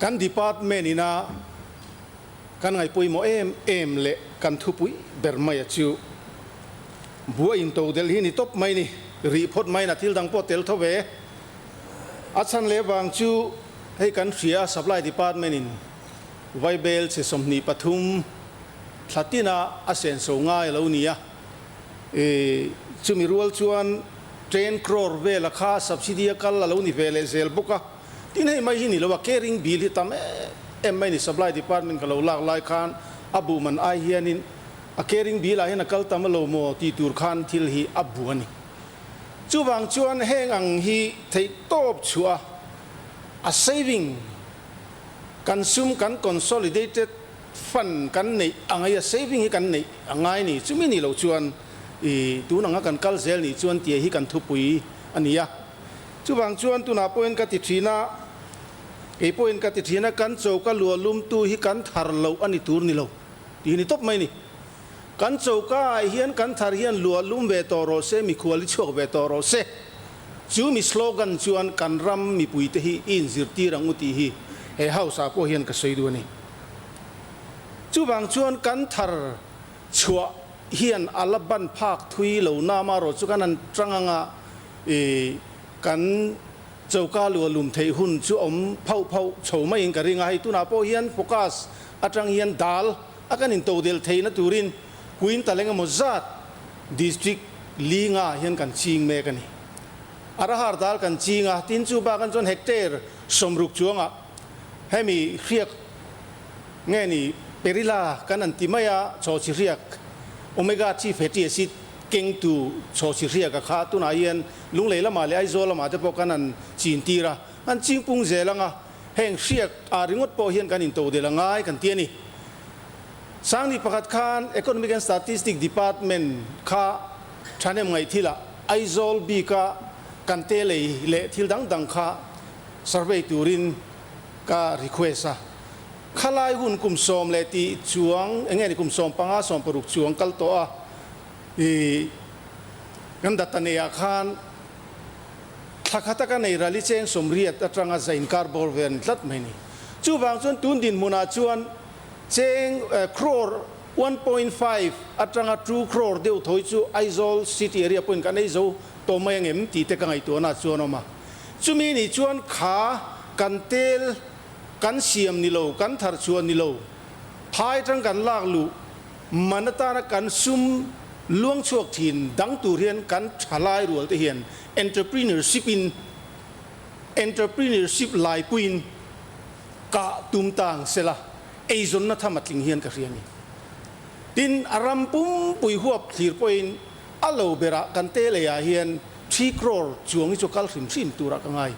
กันดีพาร์ตเมนต์นี่นะกันไงปุยโมเอ็มเละกันทุปุยเบอร์ไม่ชิวบัวอินโตเดลฮีนี่ตบไม่นี่รีพอดไม่นะทิลดังพอเตลทเวอาชันเลบางชิวให้กันเสียสัปไลดีพาร์ตเมนต์ไวเบลเสสมนีปทุมทัดที่น่าอาเซนโซง่ายแล้วนี่ชิวมีรัวชวนเทรนครอร์เวลค่าสับซิดีกันแล้วนี่เวลเซลบุกะที่นี่ไม่หินี่เราว่าแคริงบิลที่ทำไม่นี่ supply department ก็เราหลากหลายคันอับูมันไอเฮียนินแคริงบิลอะไรนักการทำเราโมที่ตูร์คันที่ฮีอับูนี่จู่บางชวนแห่งอังฮีที่ตบชัวsaving consume กัน consolidated fund กันนี่อังไง saving กันนี่อังไงนี่จู่ไม่นี่เราชวนตัวนังกันคัลเซลนี่ชวนเตียฮีกันทุปุยอันนี้อะจู่บางชวนตัวน่าพูดกันติดทีน่าพูดกันติดทีน่ากันโจกันลัวลุ่มตัวฮีกันทาร์เราอันนี้ตัวนี่เราทีนี้ตบไม่นี่กันโจกันเฮียนกันทาร์เฮียนลัวลุ่มเวทอโรเซมีควอลิชั่วเวทอโรเซจู่มีสโลกันชวนกันรำมีปุยเตฮีอินซิร์ตีรังอุติฮีเฮาสาโพเฮียนก็สวยดูนี่ จู่บางชวนกันทาร์ชัวเฮียนอัลบันภาคทุยเหล่านามารถจู่กันนั้นจังงะกันเจ้าก้าลัวลุมเทหุ่นจู่อมเผาโฉมไม่ยิงกระริงไอตุนาโปเฮียนโฟกัสอาจังเฮียนดัลอากันอินโตเดลเทนตูรินกุอินตะเลงมจัดดิสตริกลีงาเฮียนกันชิงเมกันนี่อาราฮาร์ดัลกันชิงอ่ะตินจู่บากันจนเฮกเตอร์สมรุกจวงอ่ะให้มีเรียกไงนี่เปริลากันนันติมายาโชชิเรียกโอเมก้าที่เฟติเอซิดเก่งตูโชชิเรียกข้าตุนายนลุงเลยละมาเลยไอโซละมาจะพอกันนันจีนตีระอันจิงปุงเจลังอ่ะแห่งเรียกอาริงดโปเฮียนกันอินโตเดลังไงกันเตียนี่สังนี่ประกาศการ Economic and Statistics Department ข้าฉันเองไงที่ละไอโซลบีกากันเตเลยเละที่ดังข้า survey ตูรินกา request ข้าไล่หุ่นกุมสมเลติจวงเงี้ยนี่กุมสมปังอาสมปรุกจวงกัลโตอางั้นดัตเนียขานทักฮัตกันในรายเชงสมเรียตตรังอาศัยอินคาร์บอนเวนลัดไม่นี่จูบางส่วนตุนดินมุนาชวนเชงครอร์ 1.5 อัตรัง2 crore เดียวถอยจูไอโซลซิตี้เอเรียปุ่นกันไอโซตัวไม่ยังเอ็มตีเตกังไอตัวน่าชวนออกมาจูมีนี่ชวนขากันเตลกันเสียมนิโลกันทาร์ชวนนิโลพายจังกันลากลูมันตากันซุ่มล่วงช่วงถิ่นดังตูเรียนกันฉลายรัวที่เห็น entrepreneurship หลายปุ่นกะตุมต่างเสละไอจนนัทมัดลิงเฮียนกับเรียนนี่ดินอารมณ์ปุ่มปุยหัวขีดปุ่นอัลโลเบระกันเตเลยเฮียน3 crore จวงที่จุกัลสิมตัวรักง่าย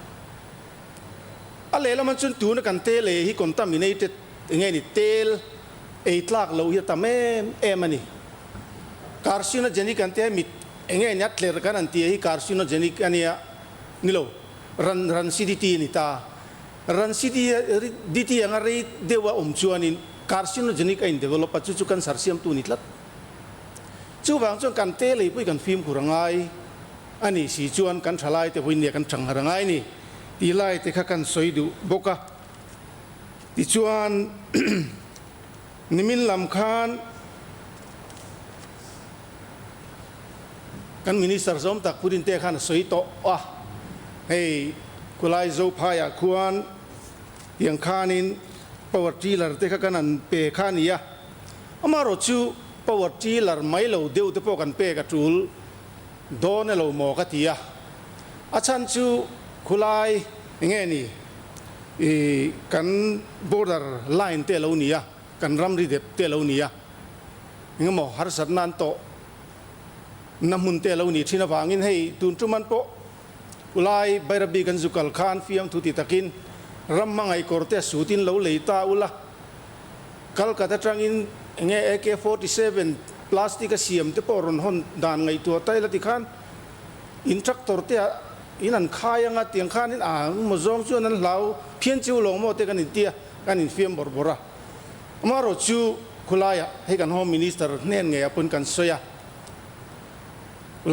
อะไรแล้วมันจนตัวนักกันเตเลยที่คนตั้มมีในเตยังไงนี่เตลไอ้ตลากเราเฮียตามมันนี่คาร์ซิโนเจนิกันเตมิยังไงเนี่ยเลร์กันอันที่ที่คาร์ซิโนเจนิกอันนี้นี่โลรันซิตี้นี่ตารันซิตี้ดิตี้ยังอะไรเดี๋ยวชวนนี่คาร์ซิโนเจนิกอินเดเวลลอปปัจจุบันสารเสียมตัวนี่ละจู่บางส่วนกันเตเลยพูดกันฟิล์มกุรังไงอันนี้สีจวนกันฉลายแต่พูดเนี่ยกันจังหรังไงนี่ตีไล่แต่ข้ากันสวยดูบกะติจวนนิมินลำคานกันมินิสเตอร์สมตักพูดินเตะขันสวยโตอ่ะเฮ้กุไลโซพายาควานยังขานินปวดจีลาร์เตะขันนันเปะขานีอะอามารถชูปวดจีลาร์ไม่เหลาเดียวเตะพวกกันเปะกระจูลโดนเหลาหมอกตีอะอาชันชูคุไลยังไงนี่กัน border line เตะเหลานี้อะกันรัมรีเด็บเตะเหลานี้อะยังหมอฮาร์สันนันโตน้ำมันเตะเหลานี้ที่น่าฟังอินให้ตุนจุมันโปอุไลใบระบีกันจุกัลขานฟิยมทุติตะกินรัมมังไอคอร์เตสูตินเหลาเลยตาอุละกัลกัตจังอินยังไง AK-47 พลาสติกเสียมเตะปอรอนฮอนด่านไงตัวไตละติขันอินทรัคตอร์เตะอินันขายงาเตียงขานินมจงชวนนั้นเหลาเพี้ยนจิวลงโมเตกันอินเตียกันอินฟิยมบอร์บอระมารถจูคุลายให้กันโฮมมินิสเตอร์เน่นไงปุ่นกันสวย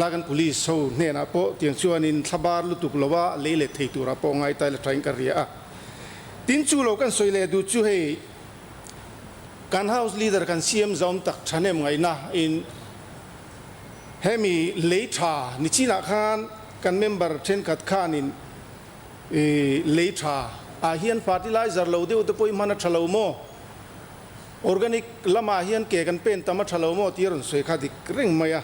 ลากันพุลิสโซเน่นอะโปเตียงชวนอินทับาร์ลุตุกลวะเล่เทตูระโปไงไตละทริงกันเรียตินจูโลกันสวยเลยดูจูให้การเฮาส์ลีดเดอร์กันเซียมจอมตักชันเอ็มไงนะอินให้มีเลทานิชินักขันกันเมมเบอร์เช่นขัดขานินเลทาอาเฮียนฟาร์ติไลเซอร์เราเดียวตัวพอยมันฉลาวโมอออร์แกนิกละมาเฮียนเกกันเป็นตามฉลาวโมที่รันสวยขาดิกเร่งมาอะ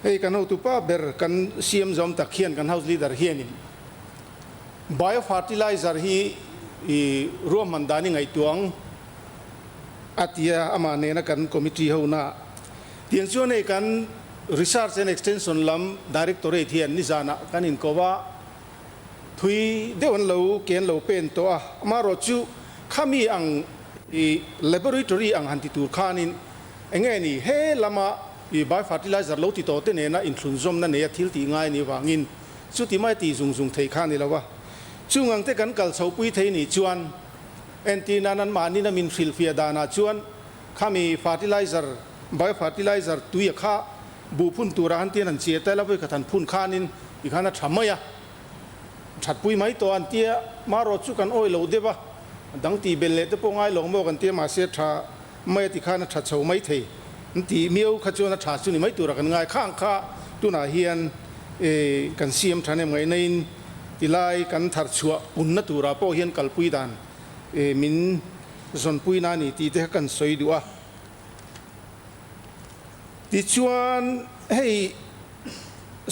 ให้กันเอาตุป้าเบอร์กันเซียมจอมตักเฮียนกันเฮาส์ลีดเดอร์เฮียนินไบโอฟาร์ติไลเซอร์ฮีรวมมันดานิไงตัวงอาทิยาอามาเนนักันคอมมิตี้เฮาน่าเตียงส่วนในกัน Research and Extension ลำ Directorate เฮียนนิจานะกันอินก็ว่าทุยเดี๋ยวเราเกณฑ์เราเป็นตัวมารถจูข้ามีอังlaboratory อังหันติตูขานินเองไงนี่เฮลามาbiofertilizer เราติดต่อเต้นเองนะอินทรุนซอมนั่นเนี่ยทิลตีง่ายนี่วางอินสุดที่ไม่ตีซุงเทขานี่แล้ววะช่วงอังเตกันกัลเสาปุยเทนี่ชวนเอ็นตีนันมานี่นะมินฟิลเฟียดานาชวนข้ามี fertilizer biofertilizer ตุยข้าบูพุ่นตัวร้านเตียนันเสียแต่ละเวกทันพุ่นขานินอีกขนาดทำไมอะฉัดปุยไม้ตัวอันเตียมารถสุกันโอ้ยเหลาเดบะดังตีเบลเลตปงไอหลงโมกันเตียมาเสียชา ไม่ติข้านัดเฉาไม่เทตีเมียวขจรนัดฉาจุนี่ไม่ตัวรักันง่ายข้างข้าตัวนาเฮียนกันเสียมทันเนี่ยไงในตีไล่กันถัดชัวปุ่นนัตัวราโปเฮียนกัลปุยดานมินส่วนปุยนานี่ตีเตะกันสวยดูอ่ะที่ชวนให้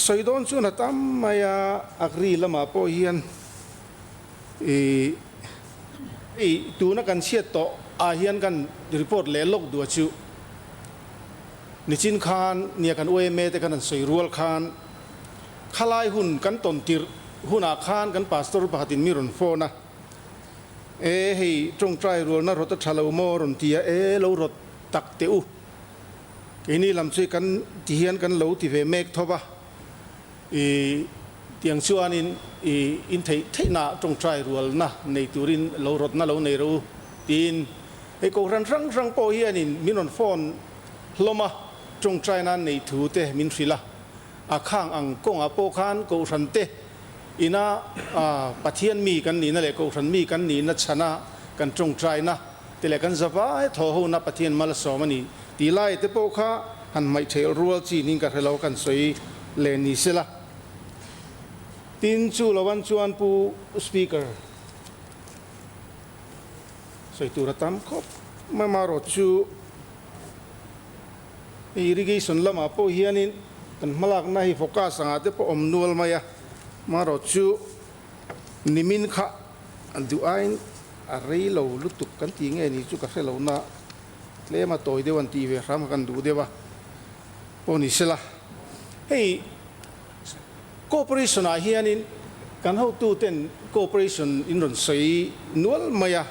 สวยโดนชวนตั้มมายาอักรีละมาโปเฮียนตัวนักการเชียร์โตอาเฮียนกันรีพอร์ตเล่ลกดูชิวนิชินคานเนี่ยกันอวยเมแต่กันสวยรัวคานขลายหุ่นกันตนติรหุ่นอาคารกันปาสตอร์ปะตินมิรุนโฟนะให้จงใจรัวนะรถชาลาวโมรุนเตียเรารถตักเตอุนี่ลำช่วยกันที่เฮียนกันเราที่เวเมกทบะเตียงชัวนินอินเทน่าจงใจรัวนะในตุรินเรารถนะเราในเราตีนให้กูรังโปเฮียนินมิรุนโฟนลมาจงใจนั้นในถูเตมินฟิละอาข้างอังกงอาโปคานกูรันเตอินาปะเทียนมีกันนี่นั่นแหละกูรันมีกันนี่นัชนะกันจงใจนะแต่ละกันจะว่าทอหูนับปะเทียนมาละสอมันนี่ตีไล่เตโปข้าหันไม่เทรัวจีนิ่งกันเรากันสวยเลนิสละตินจูละวันจวนปูสปีกเกอร์สวยตัวระตั้มครบมารถจูirrigation lama po hianin kan malak na hi focus anga te po omnual maya maro chu nimin kha andu ain arei lo lutuk kan ti nge ni chu ka fe lo na le ma toy de wan ti ve ram kan du de ba po ni sela hey cooperation a hianin kan ho tu ten cooperation in ron sei nual maya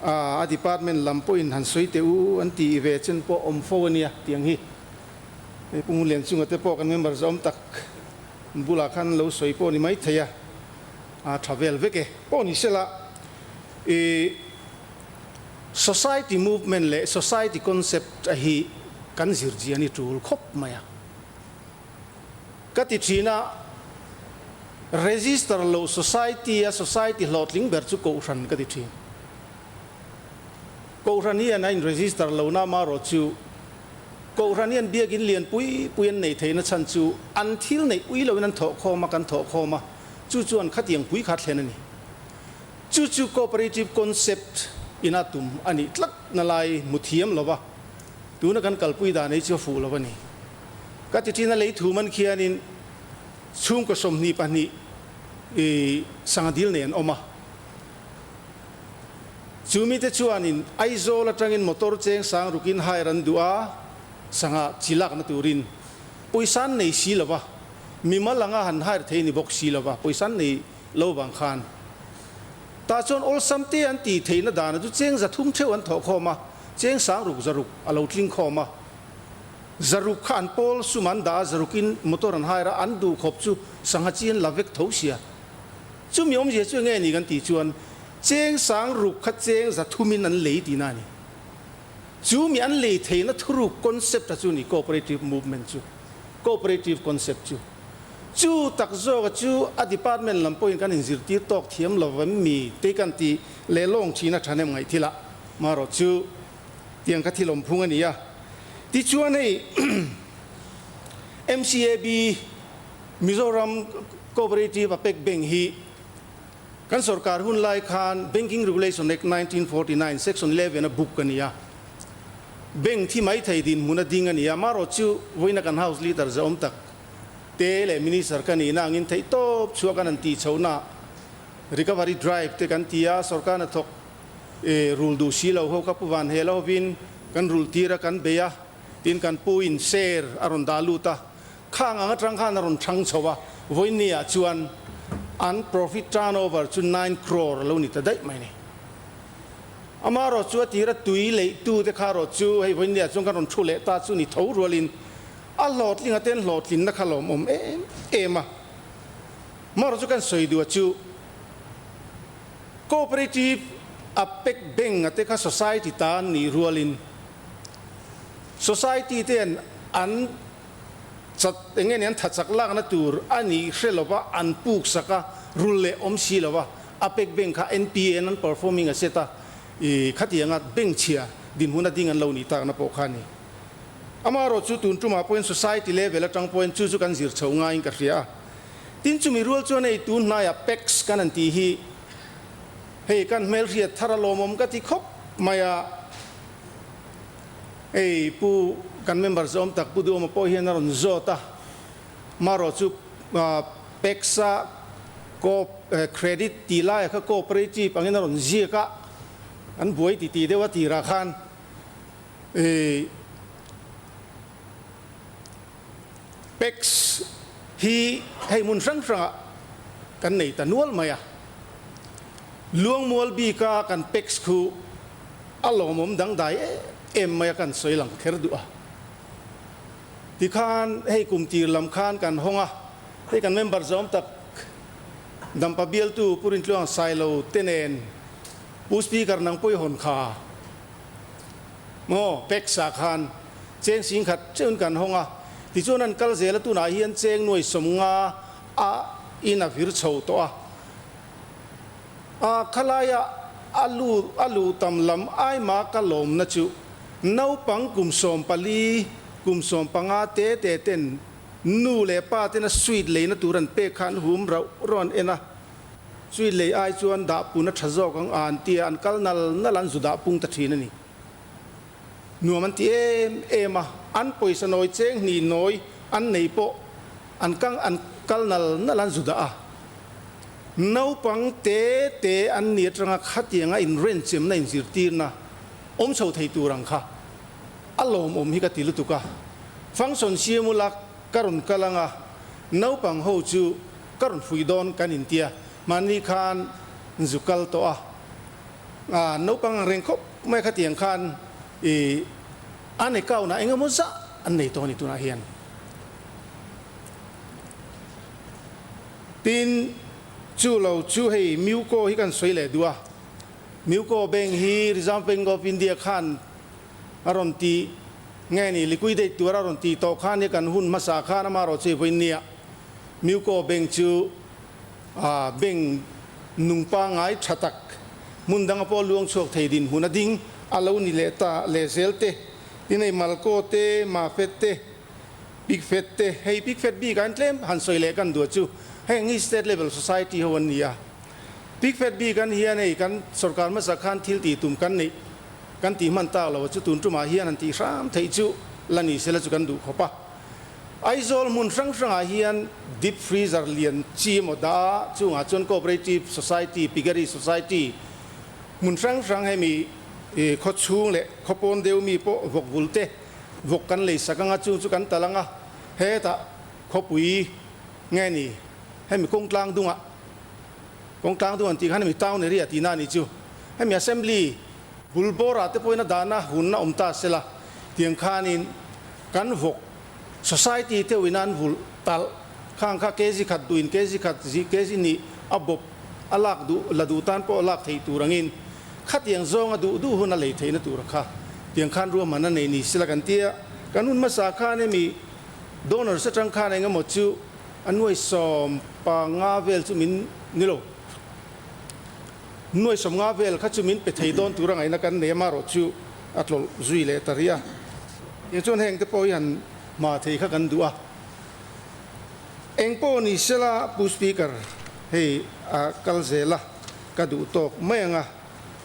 a department lampo in han soi te u an ti ve chen po om fonia tiang hi e pung len chung te po kan member zom tak bula khan lo soi po ni mai thaya a travel veke po ni sela society movement le society concept a hi kan zirji ani tul khop maya kati china register lo society a society lotling ber chu ko ran kati thing cô ra niên anh register lâu na mà rồi chú cô ra niên bia kín liền pui này thấy nó chăn chú ăn thiếu này uy lâu nên thọ kho mà cần thọ kho mà chú anh khát tiền pui khát lên này chú cooperative concept inatum anh lắc na lại một thiêm lâu ba tú nó cần kalpui đàn ấy chưa phụ lâu ba này các chị nó lấy thủ mình kia nên chung có sôm ni pa ni sang deal này ông mà chú mi te chuan in aizo la tangin motor cheng sang rukin hai ran dua sanga chilak na turin poisan nei si lawa mima langa han hai thei ni bok si lawa poisan nei lo bang khan ta chon ol samte an ti thei na dan chu cheng za thum theu an tho khoma cheng sang ruk zaruk alo tling khoma zaruk khan pol suman da zarukin motor an hai ra an du khop chu sanga chin lavek thosia chu miom je chu nge ni kan ti chuan cheng sang ruk kha cheng za thumin an lei ti na ni chu mi an lei thei na thuru concept chu ni cooperative movement chu cooperative concept chu tak zo ga chu a department lampo in kan in zir ti tok thiam lo mi te kan ti le long china thane ngai thila ma ro chu tiang ka thilom phung ani ya ti chuan nei MCAB Mizoram Cooperative Apec Bank hi kan sarkar hun lai khan Banking Regulation Act 1949 Section 11 a book kan ya bank thi mai thai din muna ding an ya maro chu voina kan house leader zom tak te le minister kan ina ngin thai top chu kan an ti chona recovery drive te kan tia sarkar na thok rule du si lo ho ka puwan helo win kan rule tira kan beya tin kan puin share aron daluta khang ang atang khan aron thang chowa voinia chuan an profit turnover to 9 crore lo ni ta dai mai ni amaro chu tira tui le tu te kharo chu hei voinia chung kan ron thule ta chu ni tho rolin a lot ling aten lot lin na khalom om ema maro chu kan soi du chu cooperative apec bank ate ka society ta ni rolin society ten an chat engen yan thachak lak na tur ani hrelowa an puk saka rulle omsi lowa apec bank kha NPA nan performing aseta khatianga bank chia ดินหุ่นดิ่งอันเราหนีตากนับปกขันนี่อามารถจุดตุนจุมาเป็น society level และจังเป็นจุกันจิรเฉาง่ายกันเสียตินจุมีรัวจวนในตุนนายเป็กส์กันนันทีฮีเฮ้กันเมลเรียทาราโลมกันที่คบมายาผู้กันเมมเบอร์ซอมตักผู้ดูมาพอเห็นนารอนโจตามารถจุเป็กซ์ก็เครดิตตีไล่เขาก็ปริจิปังเห็นนารอนเจียกะอันบวยตีเดว่าตีราคานเป็กซ์ฮีให้มุนสังสังกันในตะนวลมาอะลวงมัวบีกากันเป็กซ์คูอารมณ์ดังใดมากันสวยหลังเครดูอะที่ขานให้กลุ่มตีลำคานกันห้องอะให้กันเมมเบอร์ซอมตักดัมปะเบียลตูปุรินทลวงไซโลเตเนนผู้สปีกร์นังปุยหนคาโมเป็กซ์สักขันเจงสิงขัดเจ้ากันห้องอะที่ช่วงนั้นกัลเซลตุนายเฮียนเจงหน่วยสมงาอินาฟิรโชตัวขลายอาลูตำลำไอมากะลมนะจูนาปังกุมสมปลีกุมสมปังอาเตเตเต็นนูเลป้าเตนะสวีทเลยนะตุรันเปขันหุมเราร้อนเอ็นะสวีทเลยไอจวนดาปุนัทจอกของอันเตียอันกัลนัลนัลันสุดาปุงตัดทีนั่นนี่นัวมันเตีเอมาอันป่วยสนอยเจงหนีน้อยอันไหนโปอันกังอันกัลนัลนัลันสุดานาปังเตอันนี้ตรังขัดยังไงอินเรนเซมในสิรตีนะอมเฉาไทยตูรังค่ะอารมณ์ฮิกติลุตุกะฟังสนเชียมุลักการุนกลังะนาปังโฮจูการุนฟุยดอนกันอินเดียมันนี่คานจุกัลตัวนาปังเร่งคบไม่ขัดยังคันอันนี้เก่านะเองก็มุสะอันนี้ตัวนี้ตัวน่าเฮียนตินจูเราจูให้มิวโกฮิกันสวยเลยดัวมิวโกเบงฮีริซามเบงกอฟอินเดียขันอารมณ์ตีไงนี่ลิควิดตัวอารมณ์ตีโตขันนี่กันหุ่นมาสาขานะมารอเซฟินเนียมิวโกเบงจูเบงนุ่งปังไอชัตักมุนดังอพอลวงโชคไทยดินหุ่นดิ่งอาลูนิเลตาเลเซลเตที่ในมัลโกเตมาเฟตเตปิกเฟตเตให้ปิกเฟตบีกันเล่มหันสวยเลยกันดัวจูให้งี้ state level society ฮวันนี้พิกเฟดบีกันเฮียนี่กันสรการมาสักขันทิลตีตุ่มกันนี่กันตีมันตาเราจะตุนจุมาเฮียนันตีสามไทยจูลันนี่เสร็จจุกันดูขบปะไอโซลมุนสังสังอาเฮียน deep freezer เลียนจีมดาจูงาจน cooperative society piggery society มุนสังสังให้มีขดชูงเละขบปนเดียวมีโปวกบุลเตวกกันเลยสักงาจูจุกันตะลังอ่ะเฮตะขบปุยไงนี่ให้มีกงกลางดุงอ่ะกงกลางดุงอันที่ขันมีเต้าในเรียตีน่านี่จูให้มี assembly บุลโบราที่พอยน่ะดานะหุ่นน่ะตาเสละเตียงขานินกันวก society เทวินันบุลตัลข้างข้าเกจิขัดดุนเกจิขัดจีเกจินี่อับบอลักดูละดูตันพออลักไทยตูรังินขัดเตียงซองดูหุ่นอะไรไทยน่ะตูรักค่ะเตียงขันรวมมันนั่นในนี่เสละกันเตียกันหุ่นมาสาขาเนี่ยมี donor สักจังขาเนี่ยก็หมดจูอันหน่วยสมปางาเวลจุมินนี่โลหน่วยสมงาเวลข้าจุมินไปไทยดอนตุรังไงนักกันเนียมารถจูอัตโลจุยเลตาริยาอย่างชนแห่งที่พอยันมาไทยข้ากันดูอ่ะเองพอนี่เสละผู้สปีกเกอร์ให้กัลเซล่ะกระดูตกไม่งะ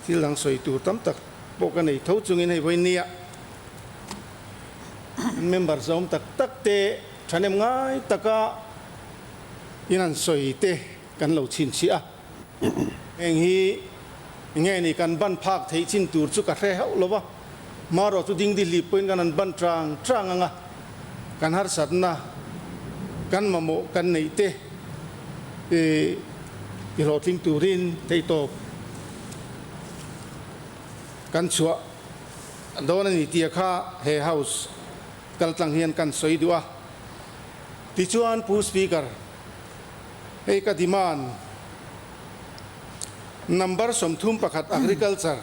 ที่หลังสวยตูตั้มตักพวกกันในทุ่งจุงินให้ไว้เนี่ยเมมเบอร์ซอมตักเตะฉันเอ็มง่ายตะกะยันสวยเตะกันเราชินเชียเองฮีไงนี่กันบันภาคไทยชินตูร์สุกะเร่เอาหรอวะมารอตุดิ้งดิลีเป็นกันบันตรังงะกันหาสัตนะกันมาโมกันในเตะที่เราทิ้งตูรินไทยโตกันชัวโดนนี่เตียข้าเฮเฮาส์กัลตังเฮียนกันสวยดัวที่ชวนผู้สปีกเกอร์ให้กดิมานnumber สมทุมประคัด agriculture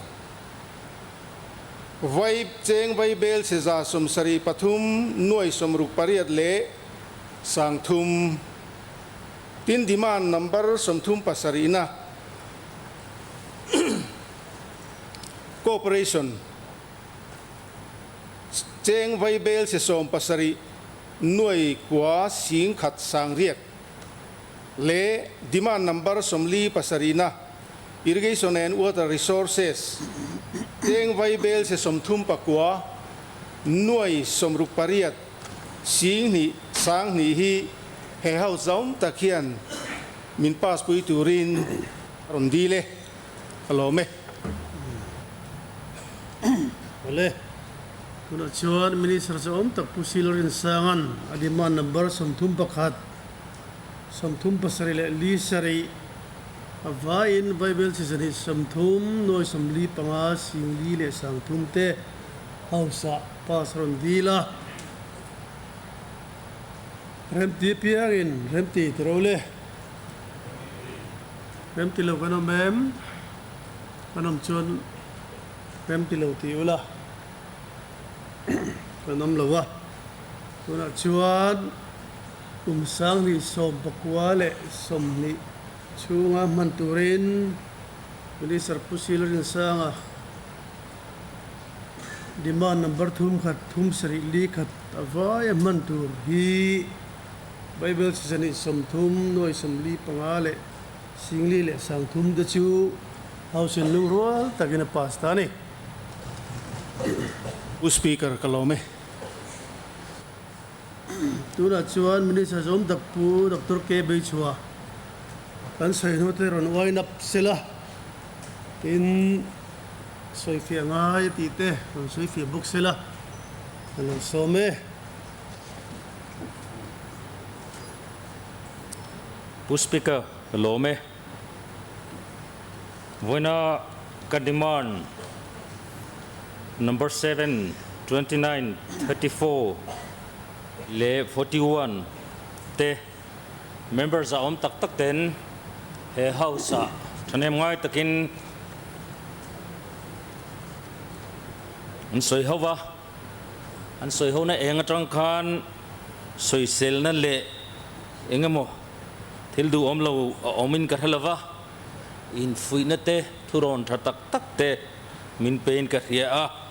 ไว้เจงไว้เบลเสจาสมสรีปทุมหน่วยสมรุปปริยัดเละสังทุมตินดิมาน number สมทุมปัสรีนะ cooperation cheng vai bel se som pasari nuai kwa sing khat sang riat le demand number somli pasarina irrigation and water resources cheng vai bel se som thum pakwa nuai somruk pariat sing ni sang ni hi he hau zom takhian min pas pui turin rondile alome Boleh. Kuna chuan minister som tak Pu C.Lalrinsanga adiman number somthum pakhat somthum pasari le li sari avain bible season somthum noi somli panga singli le sangthum te hausa pasron dila remti piangin remti trole remti lo kana mem kanam chuan remti lo ti ula kanam lawa kuna chuan sang ni som pakwale som ni chunga manturin minister Pu C.Lalrinsanga demand number thum khat thum sari li khat avaya mantur hi bible season som thum noi som li pangale singli le sang thum da chu hausin lung rual tagina pasta ni speaker kalome tuna chuan minister som tak Pu Dr. K. Chua kan sawiho te ron wine up sila in soifia ngai ti te ron soifia book sila kan some Speaker kalome Vena ka demand number 7 29 34 le 41 te members a tak tak ten he house a thanem ngai takin an soiho na eng atang khan soisel na le engamo thildu omlo omin karhalawa in fuina te thuron tha tak tak te min pain ka ria a